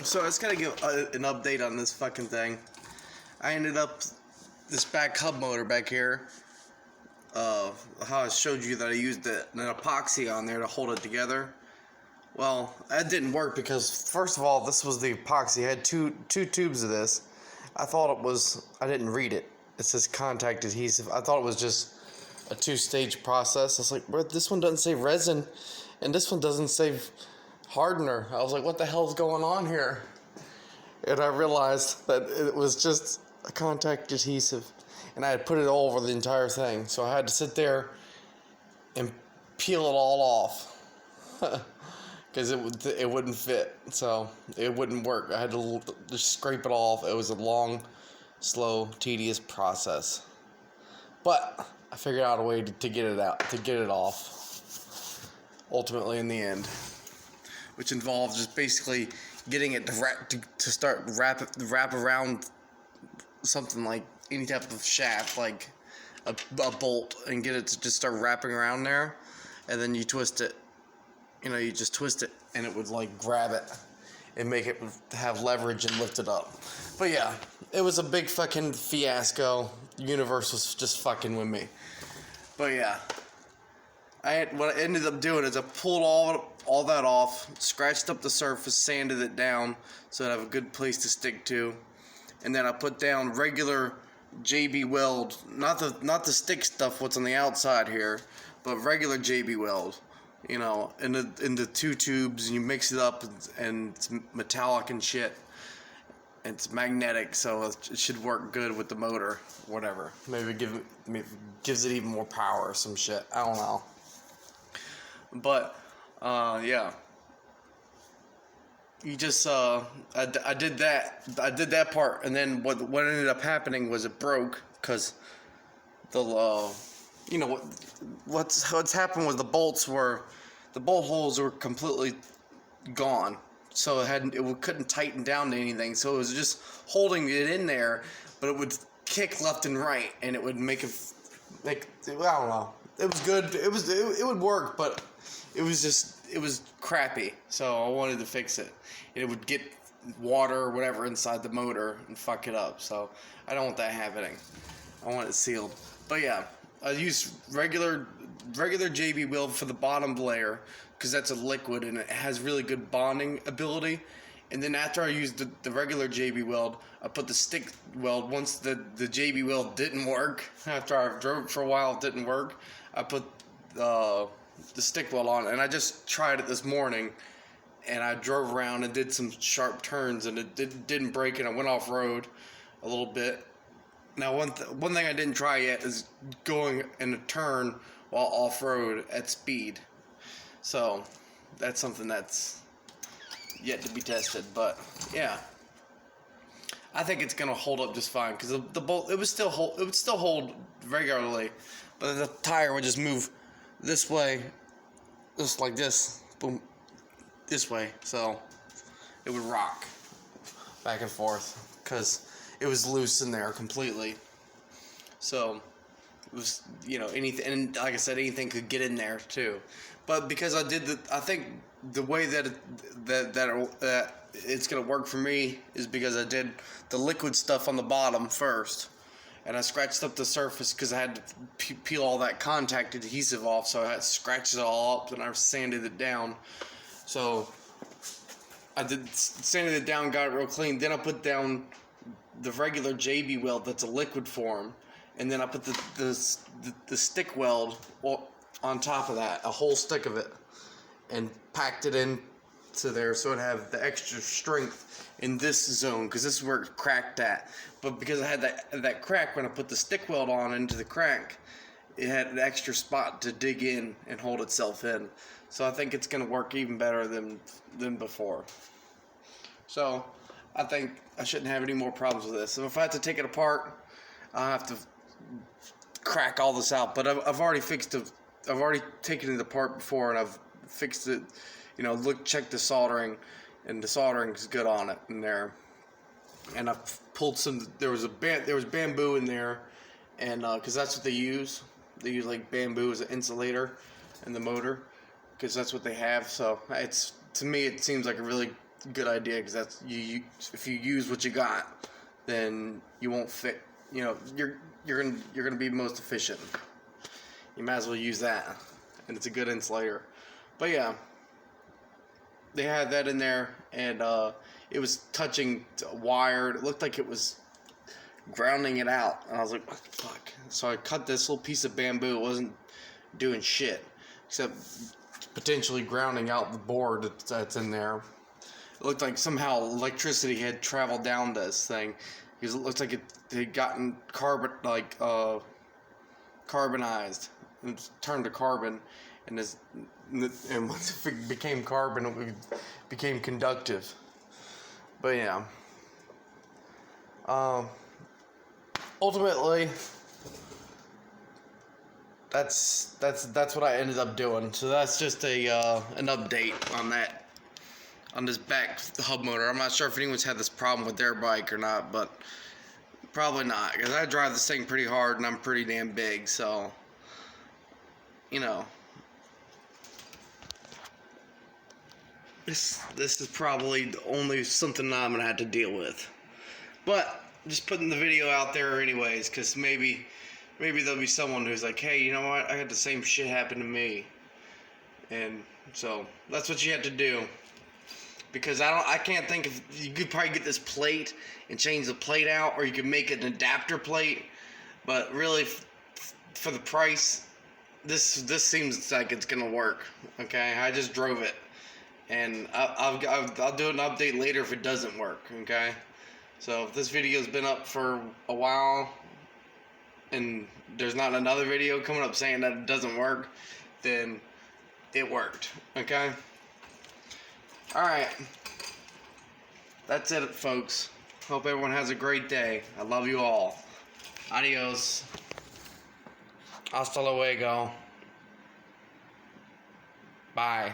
So I just gotta give an update on this fucking thing. I ended up this back hub motor back here. How I showed you that I used an epoxy on there to hold it together. Well, that didn't work because first of all, this was the epoxy. I had two tubes of this. I thought it was. I didn't read it. It says contact adhesive. I thought it was just a two-stage process. I was like, bro, this one doesn't say resin, and this one doesn't say hardener. I was like, what the hell's going on here? And I realized that it was just a contact adhesive, and I had put it all over the entire thing. So I had to sit there and peel it all off because it wouldn't fit. So it wouldn't work. I had to just scrape it off. It was a long, slow, tedious process. But I figured out a way to get it out, to get it off. Ultimately, in the end, which involves just basically getting it to start wrap around something like any type of shaft, like a bolt, and get it to just start wrapping around there, and then you twist it. You know, you just twist it, and it would like grab it and make it have leverage and lift it up. But yeah, it was a big fucking fiasco. The universe was just fucking with me. But yeah, what I ended up doing is I pulled all that off, scratched up the surface, sanded it down so I have a good place to stick to, and then I put down regular JB Weld, not the stick stuff what's on the outside here, but regular JB Weld, you know, in the two tubes, and you mix it up, and it's metallic and shit. It's magnetic, so it should work good with the motor, whatever. Maybe gives it even more power or some shit. I don't know. But yeah, you just I did that part, and then what ended up happening was it broke because the you know what's happened was the bolt holes were completely gone, so it couldn't tighten down to anything, so it was just holding it in there, but it would kick left and right, and it would make I don't know. It was good. It would work, but it was crappy. So I wanted to fix it. It would get water or whatever inside the motor and fuck it up. So I don't want that happening. I want it sealed. But yeah, I use regular JB Weld for the bottom layer because that's a liquid and it has really good bonding ability. And then after I used the regular JB Weld, I put the stick weld. Once the JB Weld didn't work, after I drove it for a while, it didn't work, I put the stick weld on, and I just tried it this morning, and I drove around and did some sharp turns, and it didn't break, and I went off road a little bit. Now one thing I didn't try yet is going in a turn while off road at speed, so that's something that's yet to be tested. But yeah, I think it's gonna hold up just fine because the bolt it would still hold regularly, but the tire would just move this way, just like this, boom, this way, so it would rock back and forth because it was loose in there completely. So it was, you know, anything, and like I said, anything could get in there too. But because I think the way that it's gonna work for me is because I did the liquid stuff on the bottom first. And I scratched up the surface because I had to peel all that contact adhesive off, so I had to scratch it all up, and I sanded it down. So I sanded it down, got it real clean. Then I put down the regular JB Weld that's a liquid form, and then I put the stick weld on top of that, a whole stick of it, and packed it in to there so it have the extra strength in this zone because this is where it cracked at. But because I had that crack when I put the stick weld on into the crack, it had an extra spot to dig in and hold itself in. So I think it's gonna work even better than before. So I think I shouldn't have any more problems with this. So if I have to take it apart, I'll have to crack all this out. But I've already fixed it. I've already taken it apart before, and I've fixed it. You know, check the soldering, and the soldering is good on it in there. And I pulled some. There was bamboo in there, and because that's what they use. They use like bamboo as an insulator in the motor, because that's what they have. So to me, it seems like a really good idea, because that's you. If you use what you got, then you won't fit. You know, you're gonna be most efficient. You might as well use that, and it's a good insulator. But yeah, they had that in there, and it was touching wired. It looked like it was grounding it out, and I was like, what the fuck? So I cut this little piece of bamboo. It wasn't doing shit except potentially grounding out the board that's in there. It looked like somehow electricity had traveled down this thing, because it looked like it had gotten carbonized and turned to carbon, and once it became carbon, it became conductive. But yeah, ultimately, that's what I ended up doing. So that's just an update on that, on this back hub motor. I'm not sure if anyone's had this problem with their bike or not, but probably not, because I drive this thing pretty hard and I'm pretty damn big, so you know, this is probably only something I'm gonna have to deal with. But just putting the video out there anyways, because maybe there'll be someone who's like, hey, you know what, I had the same shit happen to me. And so that's what you have to do, because I can't think of, you could probably get this plate and change the plate out, or you could make it an adapter plate, but really for the price, this seems like it's gonna work. Okay, I just drove it, and I'll do an update later if it doesn't work. Okay, so if this video's been up for a while and there's not another video coming up saying that it doesn't work, then it worked. Okay, alright, that's it, folks. Hope everyone has a great day. I love you all. Adios. Hasta luego. Bye.